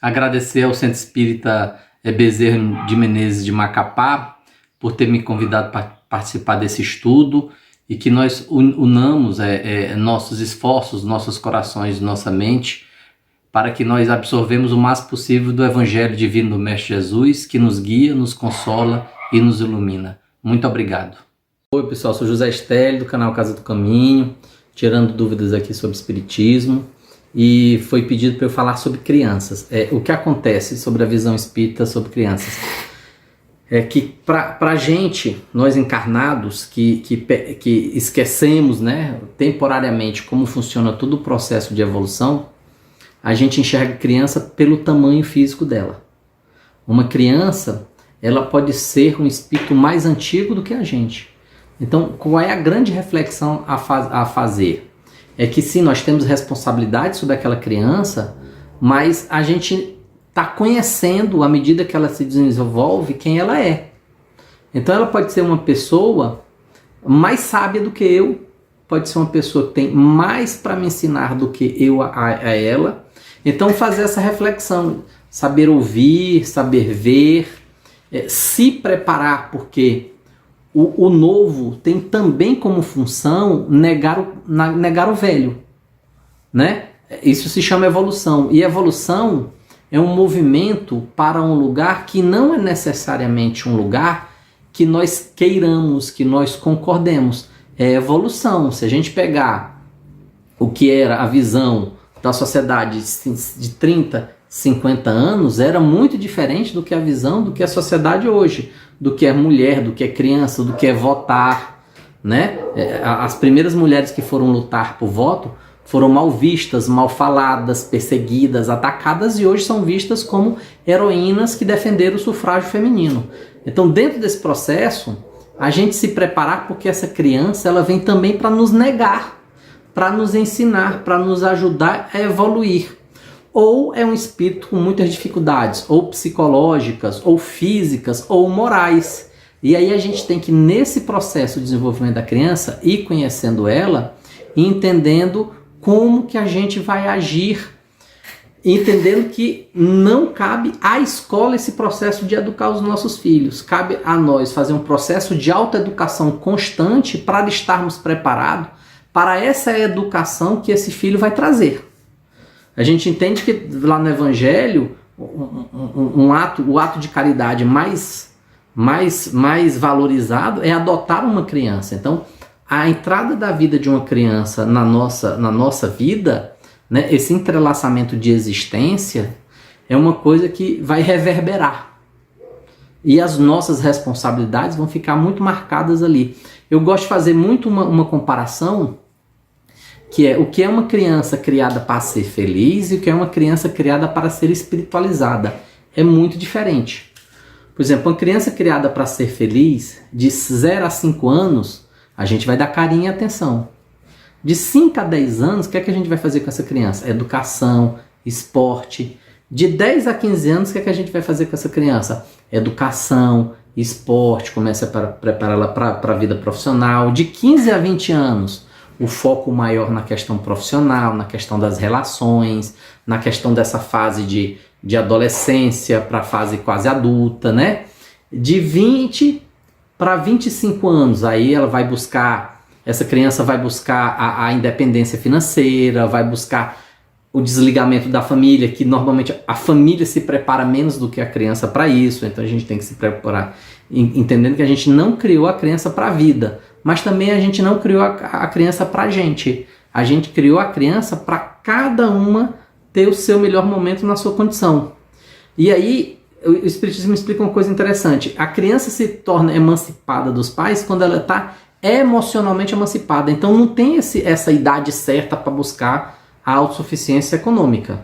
Agradecer ao Centro Espírita Bezerra de Menezes de Macapá por ter me convidado para participar desse estudo e que nós unamos nossos esforços, nossos corações, nossa mente, para que nós absorvemos o mais possível do Evangelho Divino do Mestre Jesus, que nos guia, nos consola e nos ilumina. Muito obrigado. Oi pessoal, sou José Stelli do canal Casa do Caminho, tirando dúvidas aqui sobre Espiritismo, e foi pedido para eu falar sobre crianças. O que acontece sobre a visão espírita sobre crianças? É que para a gente, nós encarnados, que esquecemos, né, temporariamente como funciona todo o processo de evolução, a gente enxerga a criança pelo tamanho físico dela. Uma criança, ela pode ser um espírito mais antigo do que a gente. Então, qual é a grande reflexão a fazer? É que sim, nós temos responsabilidade sobre aquela criança, mas a gente está conhecendo, à medida que ela se desenvolve, quem ela é. Então ela pode ser uma pessoa mais sábia do que eu, pode ser uma pessoa que tem mais para me ensinar do que eu a ela. Então fazer essa reflexão, saber ouvir, saber ver, se preparar, porque o novo tem também como função negar o velho, né? Isso se chama evolução, e evolução é um movimento para um lugar que não é necessariamente um lugar que nós queiramos, que nós concordemos. É evolução. Se a gente pegar o que era a visão da sociedade de 30, 50 anos, era muito diferente do que a visão do que a sociedade hoje, do que é mulher, do que é criança, do que é votar, né? As primeiras mulheres que foram lutar por voto foram mal vistas, mal faladas, perseguidas, atacadas, e hoje são vistas como heroínas que defenderam o sufrágio feminino. Então, dentro desse processo, a gente se preparar, porque essa criança ela vem também para nos negar, para nos ensinar, para nos ajudar a evoluir. Ou é um espírito com muitas dificuldades, ou psicológicas, ou físicas, ou morais. E aí a gente tem que, nesse processo de desenvolvimento da criança, ir conhecendo ela e entendendo como que a gente vai agir, entendendo que não cabe à escola esse processo de educar os nossos filhos. Cabe a nós fazer um processo de autoeducação constante para estarmos preparados para essa educação que esse filho vai trazer. A gente entende que lá no Evangelho, o ato de caridade mais valorizado é adotar uma criança. Então, a entrada da vida de uma criança na nossa vida, né, esse entrelaçamento de existência, é uma coisa que vai reverberar. E as nossas responsabilidades vão ficar muito marcadas ali. Eu gosto de fazer muito uma comparação, que é o que é uma criança criada para ser feliz e o que é uma criança criada para ser espiritualizada. É muito diferente. Por exemplo, uma criança criada para ser feliz, de 0 a 5 anos, a gente vai dar carinho e atenção. De 5 a 10 anos, o que é que a gente vai fazer com essa criança? Educação, esporte. De 10 a 15 anos, o que é que a gente vai fazer com essa criança? Educação, esporte, começa a prepará-la para a vida profissional. De 15 a 20 anos, o foco maior na questão profissional, na questão das relações, na questão dessa fase de adolescência para a fase quase adulta, né? De 20 para 25 anos, aí essa criança vai buscar a independência financeira, vai buscar o desligamento da família, que normalmente a família se prepara menos do que a criança para isso, então a gente tem que se preparar, entendendo que a gente não criou a criança para a vida, mas também a gente não criou a criança para a gente criou a criança para cada uma ter o seu melhor momento na sua condição. E aí, o Espiritismo explica uma coisa interessante. A criança se torna emancipada dos pais quando ela está emocionalmente emancipada. Então não tem essa idade certa para buscar a autossuficiência econômica.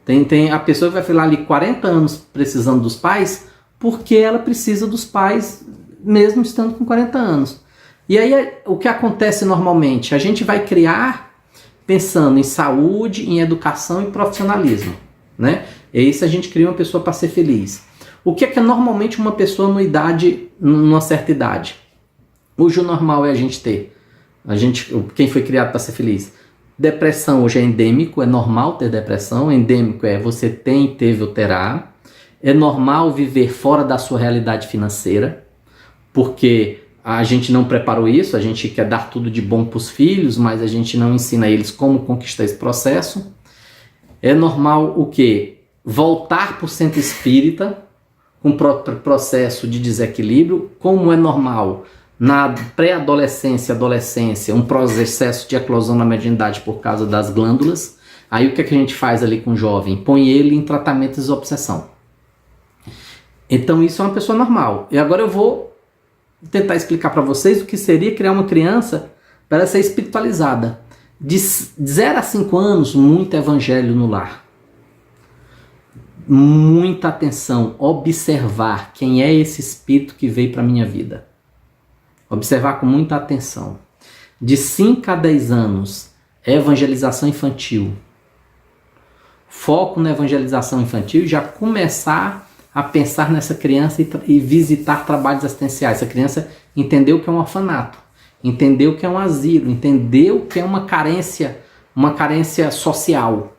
Tem a pessoa que vai ficar ali 40 anos precisando dos pais porque ela precisa dos pais mesmo estando com 40 anos. E aí o que acontece normalmente? A gente vai criar pensando em saúde, em educação e profissionalismo, né? E isso a gente cria uma pessoa para ser feliz. O que é normalmente uma pessoa numa certa idade? Hoje o normal é a gente ter, quem foi criado para ser feliz? Depressão hoje é endêmico, é normal ter depressão. Endêmico é você tem, teve ou terá. É normal viver fora da sua realidade financeira, porque a gente não preparou isso, a gente quer dar tudo de bom para os filhos, mas a gente não ensina eles como conquistar esse processo. É normal o quê? Voltar para o centro espírita com processo de desequilíbrio, como é normal na pré-adolescência, adolescência, um processo de eclosão na mediunidade por causa das glândulas. Aí o que é que a gente faz ali com o jovem? Põe ele em tratamento de desobsessão. Então isso é uma pessoa normal. E agora eu vou tentar explicar para vocês o que seria criar uma criança para ela ser espiritualizada. De 0 a 5 anos, muito evangelho no lar. Muita atenção, observar quem é esse espírito que veio para a minha vida. Observar com muita atenção. De 5 a 10 anos, evangelização infantil. Foco na evangelização infantil e já começar a pensar nessa criança e visitar trabalhos assistenciais. Essa criança entendeu que é um orfanato, entendeu que é um asilo, entendeu que é uma carência social,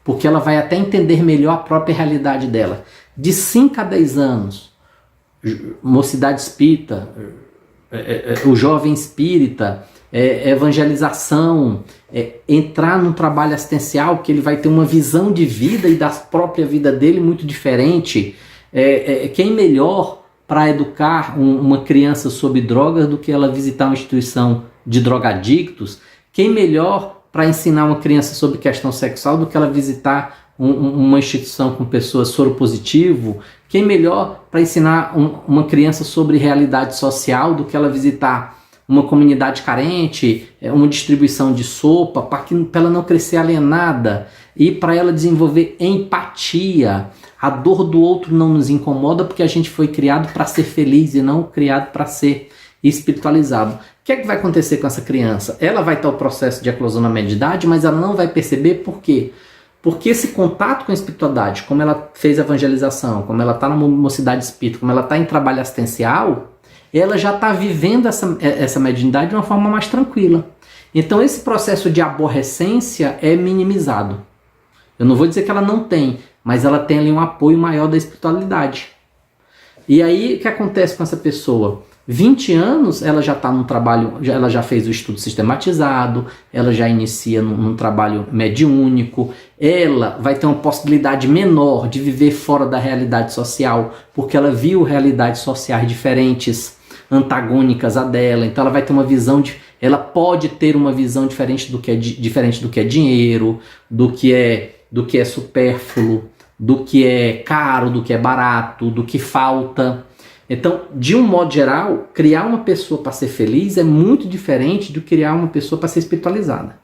porque ela vai até entender melhor a própria realidade dela. De 5 a 10 anos, mocidade espírita, o jovem espírita, evangelização, entrar num trabalho assistencial que ele vai ter uma visão de vida e da própria vida dele muito diferente. Quem melhor para educar uma criança sobre drogas do que ela visitar uma instituição de drogadictos? Quem melhor para ensinar uma criança sobre questão sexual do que ela visitar uma instituição com pessoas soropositivo? Quem melhor para ensinar uma criança sobre realidade social do que ela visitar uma comunidade carente, uma distribuição de sopa, para ela não crescer alienada e para ela desenvolver empatia? A dor do outro não nos incomoda porque a gente foi criado para ser feliz e não criado para ser espiritualizado. O que é que vai acontecer com essa criança? Ela vai ter o processo de eclosão na média-idade, mas ela não vai perceber por quê? Porque esse contato com a espiritualidade, como ela fez evangelização, como ela está na mocidade espírita, como ela está em trabalho assistencial, ela já está vivendo essa mediunidade de uma forma mais tranquila. Então esse processo de aborrecência é minimizado. Eu não vou dizer que ela não tem, mas ela tem ali um apoio maior da espiritualidade. E aí o que acontece com essa pessoa? 20 anos ela já está num trabalho, ela já fez o estudo sistematizado, ela já inicia num trabalho mediúnico, ela vai ter uma possibilidade menor de viver fora da realidade social, porque ela viu realidades sociais diferentes, antagônicas a dela, então ela vai ter uma visão ela pode ter uma visão diferente do que é dinheiro, do que é supérfluo, do que é caro, do que é barato, do que falta. Então, de um modo geral, criar uma pessoa para ser feliz é muito diferente de criar uma pessoa para ser espiritualizada.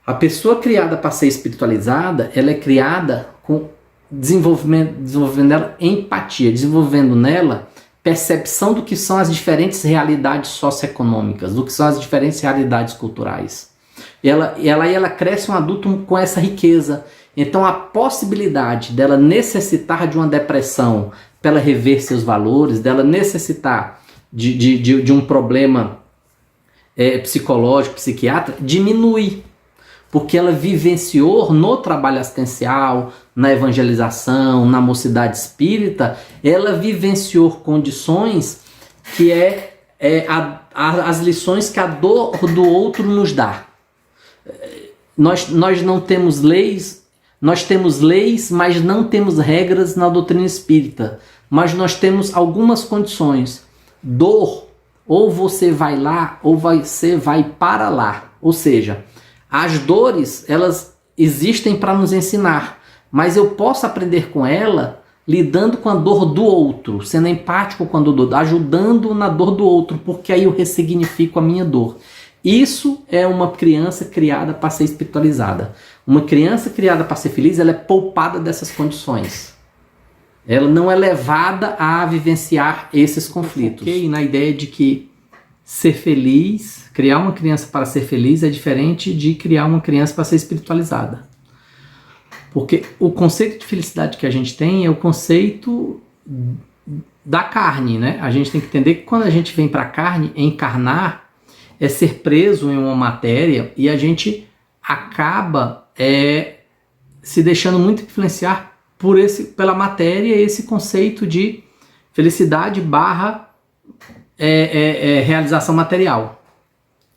A pessoa criada para ser espiritualizada, ela é criada com desenvolvendo nela empatia, desenvolvendo nela percepção do que são as diferentes realidades socioeconômicas, do que são as diferentes realidades culturais. E ela cresce um adulto com essa riqueza. Então a possibilidade dela necessitar de uma depressão para ela rever seus valores, dela necessitar de um problema psicológico, psiquiátrico, diminui. Porque ela vivenciou no trabalho assistencial, na evangelização, na mocidade espírita, ela vivenciou condições que as lições que a dor do outro nos dá. Nós não temos leis, nós temos leis, mas não temos regras na doutrina espírita. Mas nós temos algumas condições. Dor, ou você vai lá, ou você vai para lá. Ou seja, as dores, elas existem para nos ensinar, mas eu posso aprender com ela lidando com a dor do outro, sendo empático com a dor do outro, ajudando na dor do outro, porque aí eu ressignifico a minha dor. Isso é uma criança criada para ser espiritualizada. Uma criança criada para ser feliz, ela é poupada dessas condições. Ela não é levada a vivenciar esses conflitos. Ok, na ideia de que ser feliz, criar uma criança para ser feliz é diferente de criar uma criança para ser espiritualizada. Porque o conceito de felicidade que a gente tem é o conceito da carne, né? A gente tem que entender que quando a gente vem para a carne, encarnar é ser preso em uma matéria e a gente acaba se deixando muito influenciar pela matéria, esse conceito de felicidade barra realização material.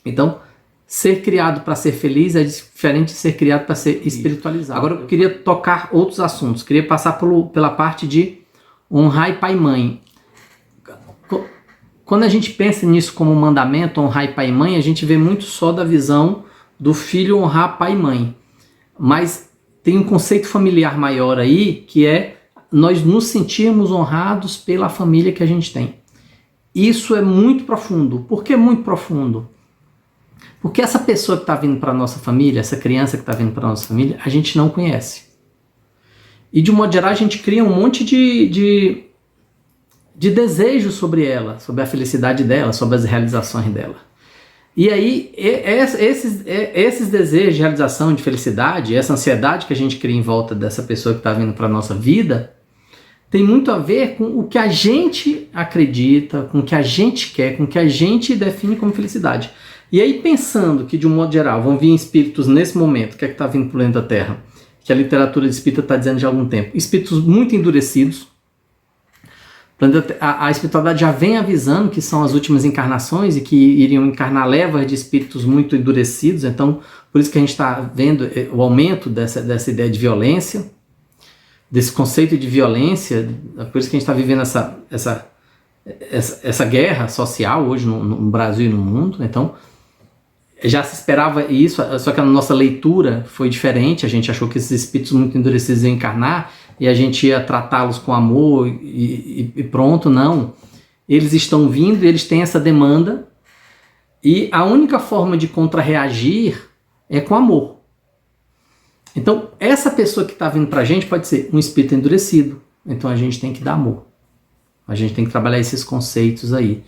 Então, ser criado para ser feliz é diferente de ser criado para ser espiritualizado. Agora eu queria tocar outros assuntos, queria passar pela parte de honrar pai e mãe. Quando a gente pensa nisso como mandamento, honrar pai e mãe, a gente vê muito só da visão do filho honrar pai e mãe. Mas tem um conceito familiar maior aí, que é nós nos sentirmos honrados pela família que a gente tem. Isso é muito profundo. Por que muito profundo? Porque essa pessoa que está vindo para a nossa família, essa criança que está vindo para a nossa família, a gente não conhece. E de um modo geral a gente cria um monte de desejo sobre ela, sobre a felicidade dela, sobre as realizações dela. E aí esses desejos de realização, de felicidade, essa ansiedade que a gente cria em volta dessa pessoa que está vindo para a nossa vida, tem muito a ver com o que a gente acredita, com o que a gente quer, com o que a gente define como felicidade. E aí pensando que de um modo geral vão vir espíritos nesse momento, que é que está vindo para o planeta Terra, que a literatura espírita está dizendo já há algum tempo, espíritos muito endurecidos. A espiritualidade já vem avisando que são as últimas encarnações e que iriam encarnar levas de espíritos muito endurecidos, então por isso que a gente está vendo o aumento dessa ideia de violência, desse conceito de violência, por isso que a gente está vivendo essa guerra social hoje no Brasil e no mundo. Então já se esperava isso, só que a nossa leitura foi diferente, a gente achou que esses espíritos muito endurecidos iam encarnar e a gente ia tratá-los com amor e pronto. Não, eles estão vindo, eles têm essa demanda e a única forma de contra-reagir é com amor. Então essa pessoa que está vindo para a gente pode ser um espírito endurecido, então a gente tem que dar amor, a gente tem que trabalhar esses conceitos aí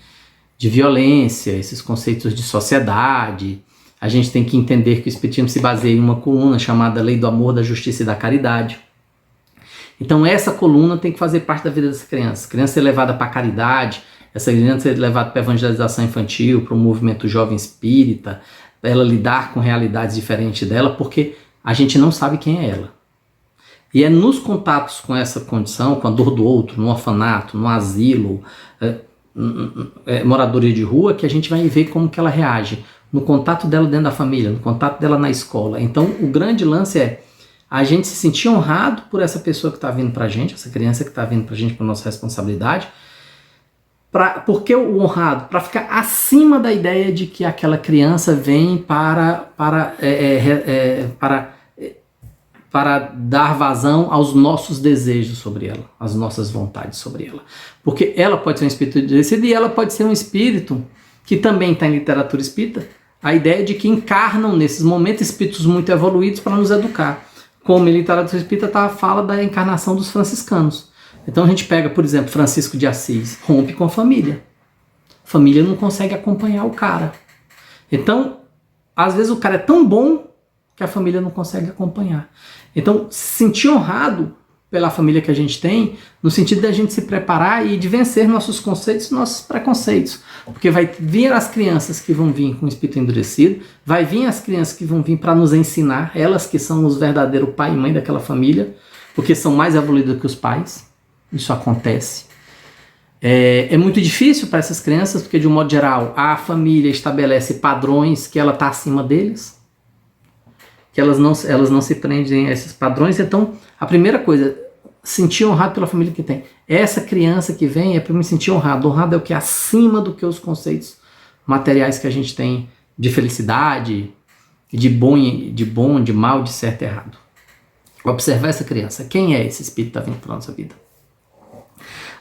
de violência, esses conceitos de sociedade. A gente tem que entender que o espiritismo se baseia em uma coluna chamada Lei do Amor, da Justiça e da Caridade. Então essa coluna tem que fazer parte da vida dessa criança. A criança ser levada para a caridade, essa criança ser levada para a evangelização infantil, para o movimento jovem espírita, para ela lidar com realidades diferentes dela, porque a gente não sabe quem é ela. E é nos contatos com essa condição, com a dor do outro, no orfanato, no asilo, moradores de rua, que a gente vai ver como que ela reage no contato dela dentro da família, no contato dela na escola. Então o grande lance é a gente se sentir honrado por essa pessoa que está vindo pra gente, essa criança que está vindo pra gente, por nossa responsabilidade. Porque o honrado? Para ficar acima da ideia de que aquela criança vem para dar vazão aos nossos desejos sobre ela, às nossas vontades sobre ela. Porque ela pode ser um espírito endurecido e ela pode ser um espírito que também está em literatura espírita, a ideia de que encarnam nesses momentos espíritos muito evoluídos para nos educar. Como em literatura espírita fala da encarnação dos franciscanos. Então a gente pega, por exemplo, Francisco de Assis, rompe com a família. A família não consegue acompanhar o cara. Então, às vezes o cara é tão bom que a família não consegue acompanhar. Então, se sentir honrado pela família que a gente tem, no sentido de a gente se preparar e de vencer nossos conceitos e nossos preconceitos. Porque vai vir as crianças que vão vir com o espírito endurecido, vai vir as crianças que vão vir para nos ensinar, elas que são os verdadeiros pai e mãe daquela família, porque são mais evoluídos que os pais. Isso acontece. É muito difícil para essas crianças, porque de um modo geral, a família estabelece padrões que ela está acima deles, que elas não se prendem a esses padrões. Então, a primeira coisa, sentir honrado pela família que tem. Essa criança que vem é para me sentir honrado. Honrado é o que é acima do que os conceitos materiais que a gente tem de felicidade, de bom, de mal, de certo e errado. Observar essa criança. Quem é esse espírito que está vindo para a nossa vida?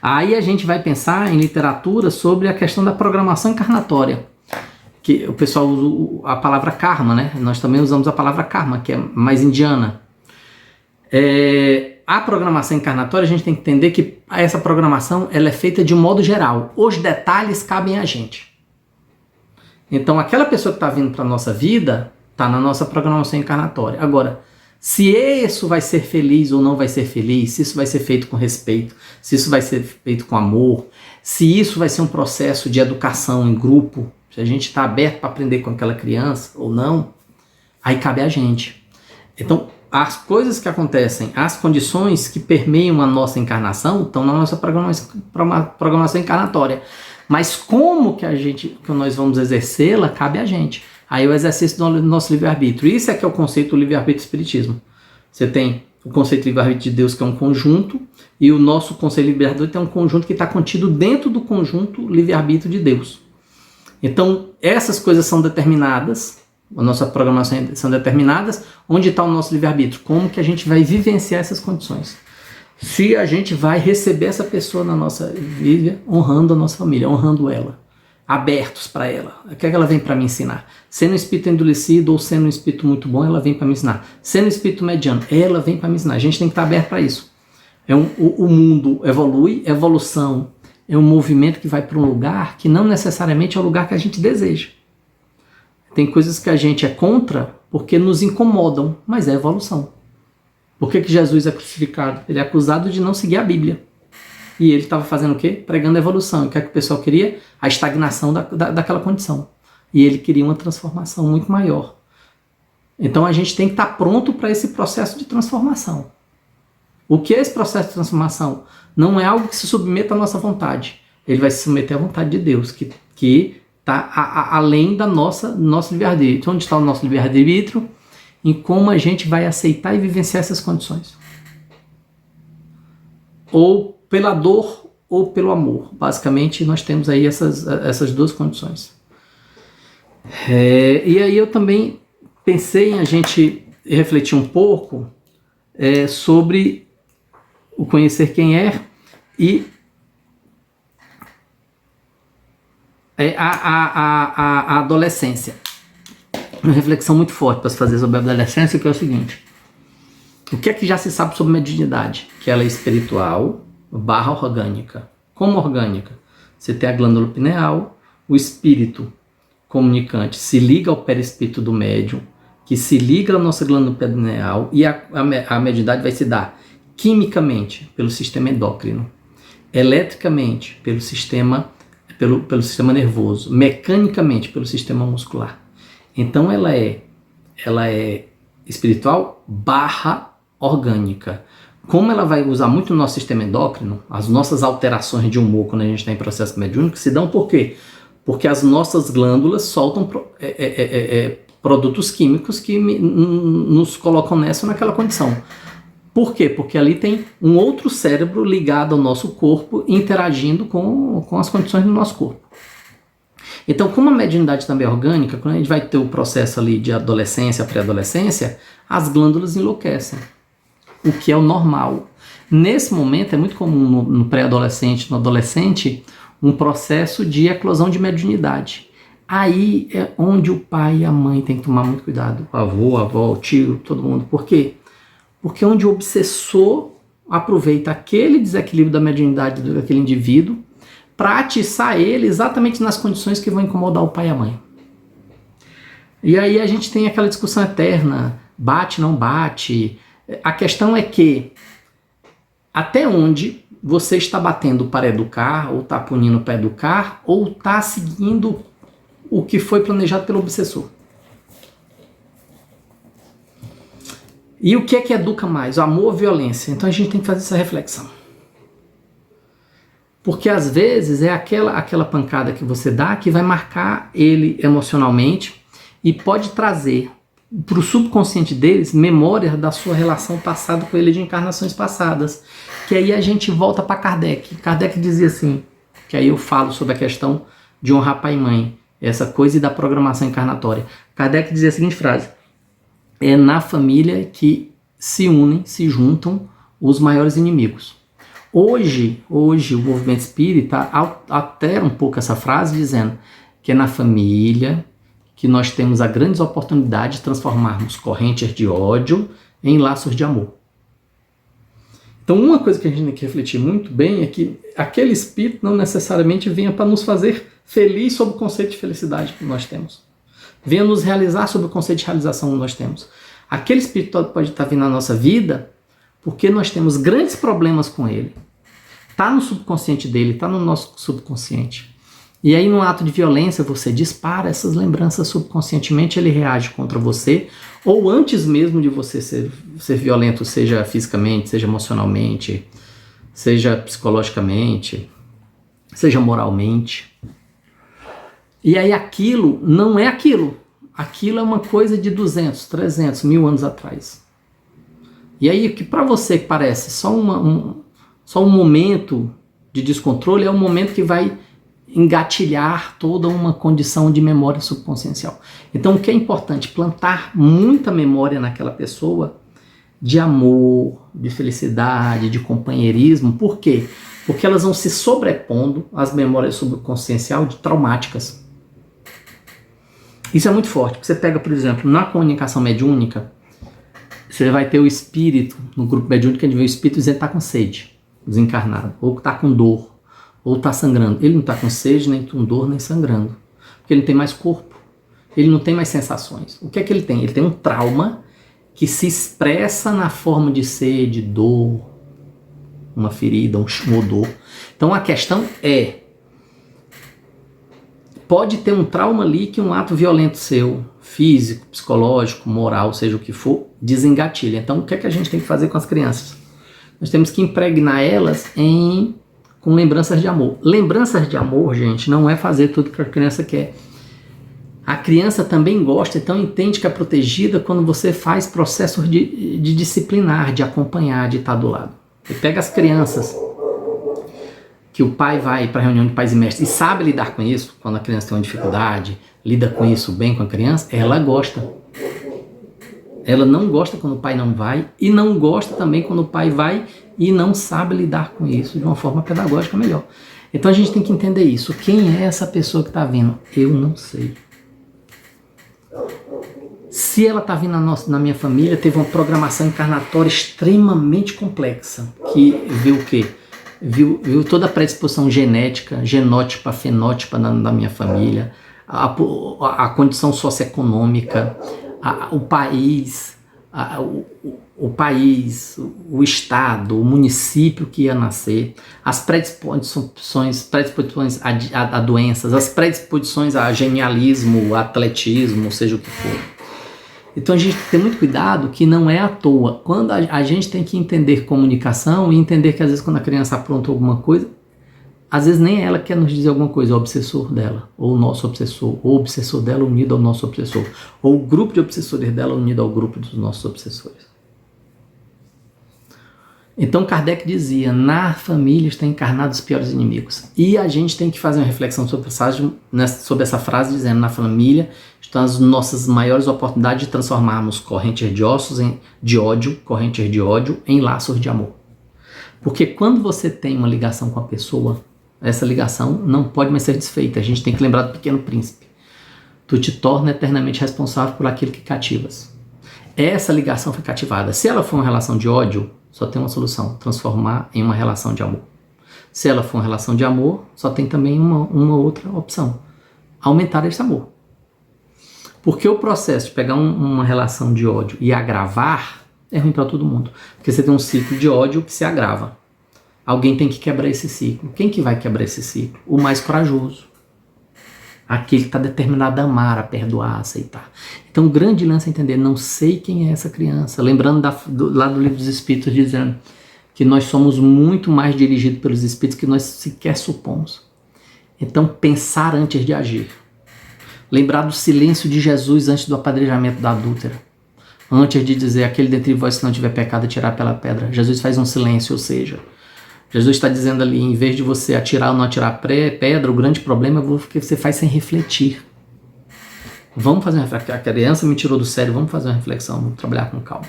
Aí a gente vai pensar em literatura sobre a questão da programação encarnatória, que o pessoal usa a palavra karma, né? Nós também usamos a palavra karma, que é mais indiana. A programação encarnatória, a gente tem que entender que essa programação ela é feita de um modo geral. Os detalhes cabem a gente. Então aquela pessoa que está vindo para a nossa vida está na nossa programação encarnatória. Agora, se isso vai ser feliz ou não vai ser feliz, se isso vai ser feito com respeito, se isso vai ser feito com amor, se isso vai ser um processo de educação em grupo, se a gente está aberto para aprender com aquela criança ou não, Aí cabe a gente. Então, as coisas que acontecem, as condições que permeiam a nossa encarnação estão na nossa programação encarnatória. Mas como que nós vamos exercê-la, cabe a gente. Aí o exercício do nosso livre-arbítrio. Isso é que é o conceito do livre-arbítrio do Espiritismo. Você tem o conceito de livre-arbítrio de Deus, que é um conjunto, e o nosso conceito de livre-arbítrio é um conjunto que está contido dentro do conjunto livre-arbítrio de Deus. Então, essas coisas são determinadas, a nossa programação são determinadas. Onde está o nosso livre-arbítrio? Como que a gente vai vivenciar essas condições? Se a gente vai receber essa pessoa na nossa vida, honrando a nossa família, honrando ela, abertos para ela. O que é que ela vem para me ensinar? Sendo um espírito endurecido ou sendo um espírito muito bom, ela vem para me ensinar. Sendo um espírito mediano, ela vem para me ensinar. A gente tem que estar aberto para isso. O mundo evolui, evolução é um movimento que vai para um lugar que não necessariamente é o lugar que a gente deseja. Tem coisas que a gente é contra porque nos incomodam, mas é evolução. Por que Jesus é crucificado? Ele é acusado de não seguir a Bíblia. E ele estava fazendo o quê? Pregando a evolução. E o que é que o pessoal queria? A estagnação daquela condição. E ele queria uma transformação muito maior. Então a gente tem que estar pronto para esse processo de transformação. O que é esse processo de transformação? Não é algo que se submeta à nossa vontade. Ele vai se submeter à vontade de Deus, que está além da nosso livre-arbítrio. Onde está o nosso livre-arbítrio? Em como a gente vai aceitar e vivenciar essas condições. Ou pela dor ou pelo amor. Basicamente, nós temos aí essas duas condições. E aí eu também pensei em a gente refletir um pouco sobre o conhecer quem é e a adolescência. Uma reflexão muito forte para se fazer sobre a adolescência, que é o seguinte: o que é que já se sabe sobre mediunidade? Que ela é espiritual / orgânica. Como orgânica? Você tem a glândula pineal, o espírito comunicante se liga ao perispírito do médium, que se liga à nossa glândula pineal, e a mediunidade vai se dar quimicamente pelo sistema endócrino, eletricamente pelo sistema nervoso, mecanicamente pelo sistema muscular. Então ela é espiritual / orgânica. Como ela vai usar muito o nosso sistema endócrino, as nossas alterações de humor quando a gente está em processo mediúnico se dão por quê? Porque as nossas glândulas soltam produtos químicos que nos colocam naquela condição. Por quê? Porque ali tem um outro cérebro ligado ao nosso corpo, interagindo com as condições do nosso corpo. Então, como a mediunidade também é orgânica, quando a gente vai ter o processo ali de adolescência, pré-adolescência, as glândulas enlouquecem, o que é o normal. Nesse momento, é muito comum no pré-adolescente, no adolescente, um processo de eclosão de mediunidade. Aí é onde o pai e a mãe têm que tomar muito cuidado, o avô, a avó, o tio, todo mundo. Por quê? Porque é onde o obsessor aproveita aquele desequilíbrio da mediunidade daquele indivíduo para atiçar ele exatamente nas condições que vão incomodar o pai e a mãe. E aí a gente tem aquela discussão eterna, bate, não bate. A questão é que até onde você está batendo para educar, ou está punindo para educar, ou está seguindo o que foi planejado pelo obsessor. E o que é que educa mais? O amor ou a violência? Então a gente tem que fazer essa reflexão. Porque às vezes é aquela pancada que você dá que vai marcar ele emocionalmente e pode trazer para o subconsciente deles memórias da sua relação passada com ele, de encarnações passadas. Que aí a gente volta para Kardec. Kardec dizia assim, que aí eu falo sobre a questão de honrar pai e mãe, essa coisa da programação encarnatória. Kardec dizia a seguinte frase: é na família que se unem, se juntam os maiores inimigos. Hoje o movimento espírita altera um pouco essa frase, dizendo que é na família que nós temos a grande oportunidade de transformarmos correntes de ódio em laços de amor. Então, uma coisa que a gente tem que refletir muito bem é que aquele espírito não necessariamente venha para nos fazer feliz sob o conceito de felicidade que nós temos. Venha nos realizar sob o conceito de realização que nós temos. Aquele espírito pode estar vindo na nossa vida porque nós temos grandes problemas com ele. Está no subconsciente dele, está no nosso subconsciente. E aí, no ato de violência, você dispara essas lembranças subconscientemente, ele reage contra você, ou antes mesmo de você ser violento, seja fisicamente, seja emocionalmente, seja psicologicamente, seja moralmente. E aí aquilo não é aquilo. Aquilo é uma coisa de 200, 300, 1000 anos atrás. E aí, que para você que parece só um momento de descontrole, é um momento que vai engatilhar toda uma condição de memória subconsciencial. Então, o que é importante? Plantar muita memória naquela pessoa de amor, de felicidade, de companheirismo. Por quê? Porque elas vão se sobrepondo às memórias subconscienciais de traumáticas. Isso é muito forte. Você pega, por exemplo, na comunicação mediúnica, você vai ter o espírito, no grupo mediúnico, a gente vê o espírito dizendo que está com sede, desencarnado, ou que está com dor, ou está sangrando. Ele não está com sede, nem com dor, nem sangrando. Porque ele não tem mais corpo. Ele não tem mais sensações. O que é que ele tem? Ele tem um trauma que se expressa na forma de sede, dor, uma ferida, um odor. Então a questão é, pode ter um trauma ali que um ato violento seu, físico, psicológico, moral, seja o que for, desengatilha. Então o que é que a gente tem que fazer com as crianças? Nós temos que impregnar elas com lembranças de amor. Lembranças de amor, gente, não é fazer tudo que a criança quer. A criança também gosta, então entende que é protegida quando você faz processos de disciplinar, de acompanhar, de estar do lado. Você pega as crianças que o pai vai para a reunião de pais e mestres e sabe lidar com isso, quando a criança tem uma dificuldade, lida com isso bem com a criança, ela gosta. Ela não gosta quando o pai não vai e não gosta também quando o pai vai e não sabe lidar com isso de uma forma pedagógica melhor. Então a gente tem que entender isso. Quem é essa pessoa que está vindo? Eu não sei. Se ela está vindo na minha família, teve uma programação encarnatória extremamente complexa, que viu o quê? Viu toda a predisposição genética, genótipa, fenótipa na minha família, a condição socioeconômica, o país, o estado, o município que ia nascer, as predisposições a doenças, as predisposições a genialismo, a atletismo, seja o que for. Então a gente tem que ter muito cuidado que não é à toa. Quando a gente tem que entender comunicação e entender que às vezes quando a criança apronta alguma coisa, às vezes nem ela quer nos dizer alguma coisa, é o obsessor dela, ou o nosso obsessor, ou o obsessor dela unido ao nosso obsessor, ou o grupo de obsessores dela unido ao grupo dos nossos obsessores. Então Kardec dizia, na família estão encarnados os piores inimigos. E a gente tem que fazer uma reflexão sobre essa frase, dizendo, na família estão as nossas maiores oportunidades de transformarmos correntes de ódio em laços de amor. Porque quando você tem uma ligação com a pessoa, essa ligação não pode mais ser desfeita. A gente tem que lembrar do Pequeno Príncipe. Tu te torna eternamente responsável por aquilo que cativas. Essa ligação foi cativada. Se ela for uma relação de ódio, só tem uma solução, transformar em uma relação de amor. Se ela for uma relação de amor, só tem também uma outra opção, aumentar esse amor. Porque o processo de pegar uma relação de ódio e agravar é ruim para todo mundo. Porque você tem um ciclo de ódio que se agrava. Alguém tem que quebrar esse ciclo. Quem que vai quebrar esse ciclo? O mais corajoso. Aquele que está determinado a amar, a perdoar, a aceitar. Então o grande lance é entender, não sei quem é essa criança. Lembrando lá do Livro dos Espíritos, dizendo que nós somos muito mais dirigidos pelos Espíritos que nós sequer supomos. Então pensar antes de agir. Lembrar do silêncio de Jesus antes do apedrejamento da adúltera. Antes de dizer, aquele dentre vós que não tiver pecado, atirar pela pedra. Jesus faz um silêncio, ou seja, Jesus está dizendo ali, em vez de você atirar ou não atirar pedra, o grande problema é o que você faz sem refletir. Vamos fazer uma reflexão. A criança me tirou do sério, vamos fazer uma reflexão, vamos trabalhar com calma.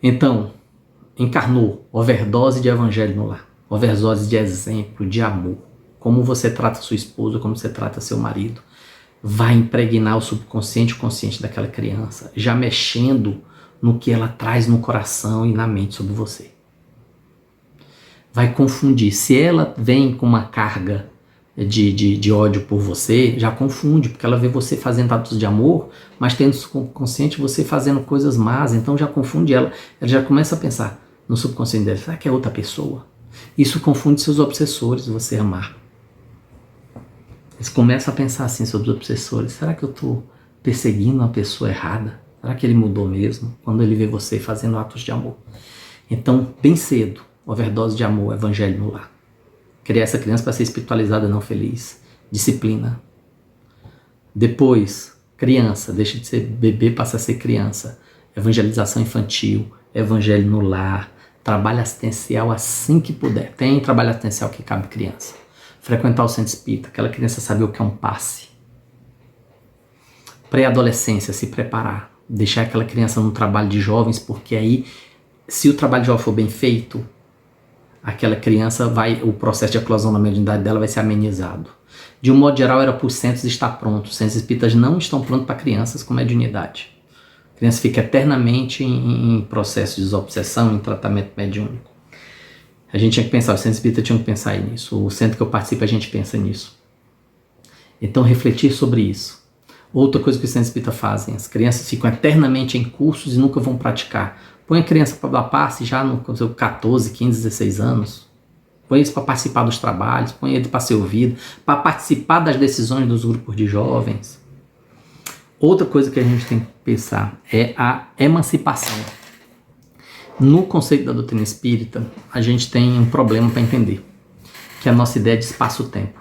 Então, encarnou overdose de evangelho no lar, overdose de exemplo, de amor. Como você trata sua esposa, como você trata seu marido, vai impregnar o subconsciente e o consciente daquela criança, já mexendo no que ela traz no coração e na mente sobre você. Vai confundir. Se ela vem com uma carga de ódio por você, já confunde, porque ela vê você fazendo atos de amor, mas tendo subconsciente você fazendo coisas más, então já confunde ela. Ela já começa a pensar no subconsciente dela, será que é outra pessoa? Isso confunde seus obsessores, você amar. Eles começam a pensar assim sobre os obsessores. Será que eu estou perseguindo uma pessoa errada? Será que ele mudou mesmo? Quando ele vê você fazendo atos de amor. Então, bem cedo, overdose de amor, evangelho no lar. Criar essa criança para ser espiritualizada, não feliz. Disciplina. Depois, criança, deixa de ser bebê, passa a ser criança. Evangelização infantil, evangelho no lar, trabalho assistencial assim que puder. Tem trabalho assistencial que cabe criança. Frequentar o centro espírita, aquela criança saber o que é um passe. Pré-adolescência, se preparar. Deixar aquela criança no trabalho de jovens, porque aí, se o trabalho de jovem for bem feito, aquela criança o processo de eclosão na mediunidade dela vai ser amenizado. De um modo geral, era para os centros estar prontos. Os centros espíritas não estão prontos para crianças com mediunidade. A criança fica eternamente em processo de desobsessão, em tratamento mediúnico. A gente tinha que pensar, o centro espírita tinha que pensar nisso. O centro que eu participo, a gente pensa nisso. Então, refletir sobre isso. Outra coisa que os centros espíritas fazem, as crianças ficam eternamente em cursos e nunca vão praticar. Põe a criança para dar passe já no 14, 15, 16 anos. Põe eles para participar dos trabalhos, põe ele para ser ouvido, para participar das decisões dos grupos de jovens. Outra coisa que a gente tem que pensar é a emancipação. No conceito da doutrina espírita, a gente tem um problema para entender, que é a nossa ideia de espaço-tempo.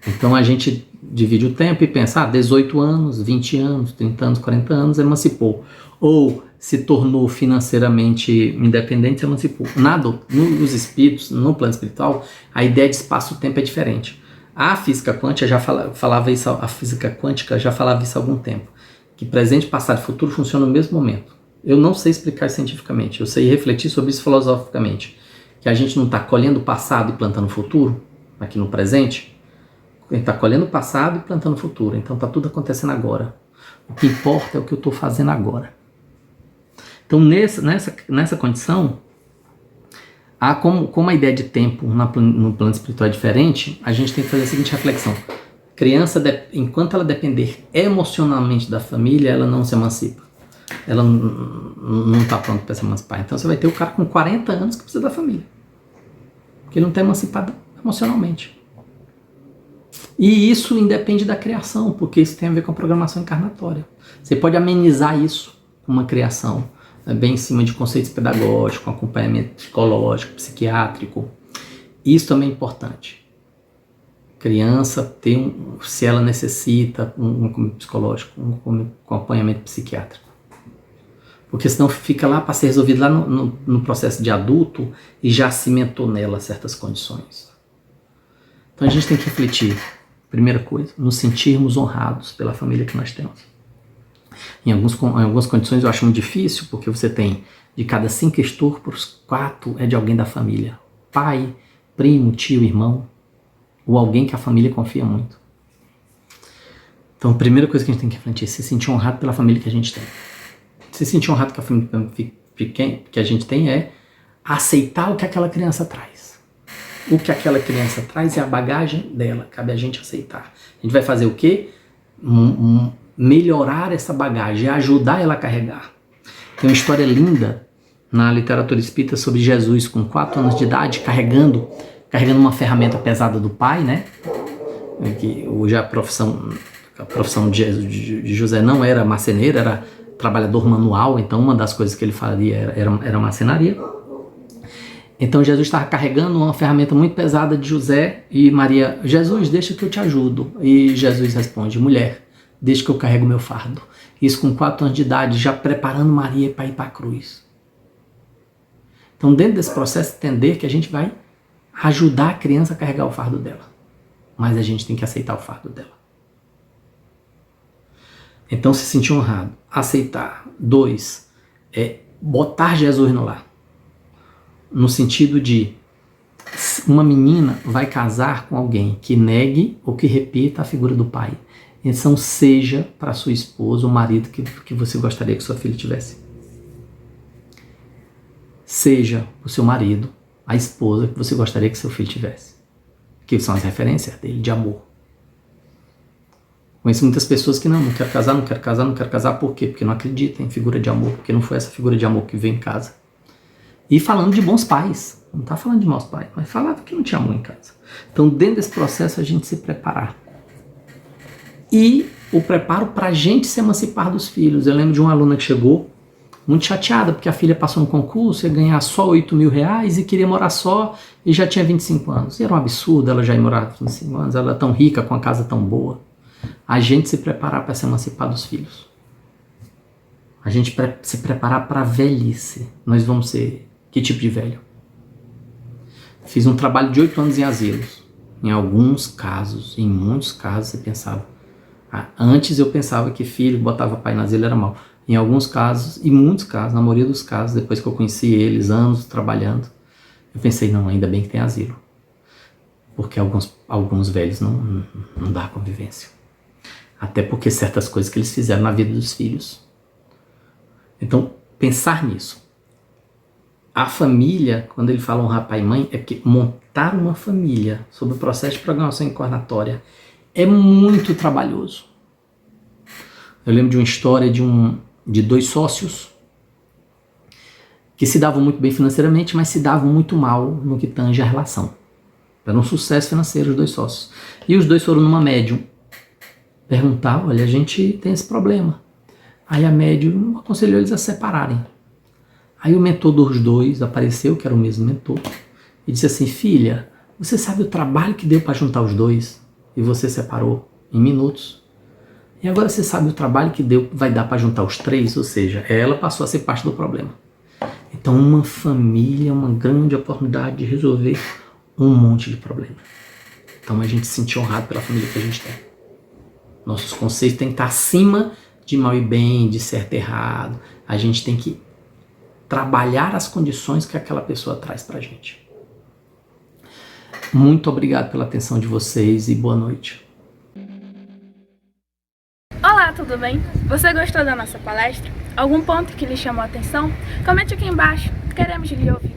Então a gente divide o tempo e pensa, 18 anos, 20 anos, 30 anos, 40 anos, emancipou. Ou se tornou financeiramente independente, se emancipou. Nada, nos espíritos, no plano espiritual, a ideia de espaço-tempo é diferente. A física quântica já falava isso há algum tempo, que presente, passado e futuro funcionam no mesmo momento. Eu não sei explicar cientificamente, eu sei refletir sobre isso filosoficamente, que a gente não está colhendo o passado e plantando o futuro, aqui no presente, a gente está colhendo o passado e plantando o futuro, então está tudo acontecendo agora. O que importa é o que eu estou fazendo agora. Então nessa condição, como a ideia de tempo no plano espiritual é diferente, a gente tem que fazer a seguinte reflexão. Criança, enquanto ela depender emocionalmente da família, ela não se emancipa. Ela não está pronta para se emancipar. Então você vai ter o cara com 40 anos que precisa da família. Porque ele não está emancipado emocionalmente. E isso independe da criação, porque isso tem a ver com a programação encarnatória. Você pode amenizar isso com uma criação bem em cima de conceitos pedagógicos, com acompanhamento psicológico, psiquiátrico. Isso também é importante. Criança se ela necessita um acompanhamento psicológico, um acompanhamento psiquiátrico. Porque senão fica lá para ser resolvido lá no processo de adulto e já cimentou nela certas condições. Então a gente tem que refletir, primeira coisa, nos sentirmos honrados pela família que nós temos. Em algumas condições eu acho muito difícil, porque você tem, de cada 5 estupros, 4 é de alguém da família. Pai, primo, tio, irmão, ou alguém que a família confia muito. Então a primeira coisa que a gente tem que refletir é se sentir honrado pela família que a gente tem. Se sentir honrado com a família que a gente tem é aceitar o que aquela criança traz. O que aquela criança traz é a bagagem dela, cabe a gente aceitar. A gente vai fazer o quê? Melhorar essa bagagem, ajudar ela a carregar. Tem uma história linda na literatura espírita sobre Jesus com 4 anos de idade carregando uma ferramenta pesada do pai, né? Que hoje a profissão de José não era marceneiro, era trabalhador manual, então uma das coisas que ele fazia era marcenaria. Então Jesus estava carregando uma ferramenta muito pesada de José e Maria, Jesus, deixa que eu te ajudo. E Jesus responde, mulher, deixa que eu carrego meu fardo. Isso com 4 anos de idade, já preparando Maria para ir para a cruz. Então dentro desse processo, entender que a gente vai ajudar a criança a carregar o fardo dela. Mas a gente tem que aceitar o fardo dela. Então se sentir honrado, aceitar. 2, botar Jesus no lar. No sentido de uma menina vai casar com alguém que negue ou que repita a figura do pai. Então seja para sua esposa o marido que você gostaria que sua filha tivesse. Seja o seu marido a esposa que você gostaria que seu filho tivesse. Que são as referências dele de amor. Conheço muitas pessoas que não quero casar, por quê? Porque não acreditam em figura de amor, porque não foi essa figura de amor que veio em casa. E falando de bons pais. Não está falando de maus pais, mas falava que não tinha amor em casa. Então, dentro desse processo, a gente se preparar. E o preparo para a gente se emancipar dos filhos. Eu lembro de uma aluna que chegou muito chateada, porque a filha passou no concurso, ia ganhar só 8 mil reais e queria morar só e já tinha 25 anos. E era um absurdo ela já ir morar com 25 anos, ela é tão rica, com a casa tão boa. A gente se preparar para se emancipar dos filhos. A gente se preparar para a velhice. Nós vamos ser que tipo de velho? Fiz um trabalho de 8 anos em asilos. Em alguns casos, em muitos casos, você pensava. Antes eu pensava que filho botava pai no asilo era mal. Em alguns casos, e muitos casos, na maioria dos casos, depois que eu conheci eles, anos trabalhando, eu pensei, não, ainda bem que tem asilo. Porque alguns velhos não dá convivência. Até porque certas coisas que eles fizeram na vida dos filhos. Então, pensar nisso. A família, quando ele fala honrar pai e mãe, é porque montar uma família sob o processo de programação encarnatória é muito trabalhoso. Eu lembro de uma história de 2 sócios que se davam muito bem financeiramente, mas se davam muito mal no que tange a relação. Era um sucesso financeiro os 2 sócios. E os 2 foram numa médium perguntar, olha, a gente tem esse problema. Aí a médium aconselhou eles a se separarem. Aí o mentor dos 2 apareceu, que era o mesmo mentor, e disse assim, filha, você sabe o trabalho que deu para juntar os 2 e você separou em minutos? E agora você sabe o trabalho que vai dar para juntar os 3, ou seja, ela passou a ser parte do problema. Então uma família é uma grande oportunidade de resolver um monte de problema. Então a gente se sentir honrado pela família que a gente tem. Nossos conceitos têm que estar acima de mal e bem, de certo e errado. A gente tem que trabalhar as condições que aquela pessoa traz pra gente. Muito obrigado pela atenção de vocês e boa noite. Olá, tudo bem? Você gostou da nossa palestra? Algum ponto que lhe chamou a atenção? Comente aqui embaixo, queremos lhe ouvir.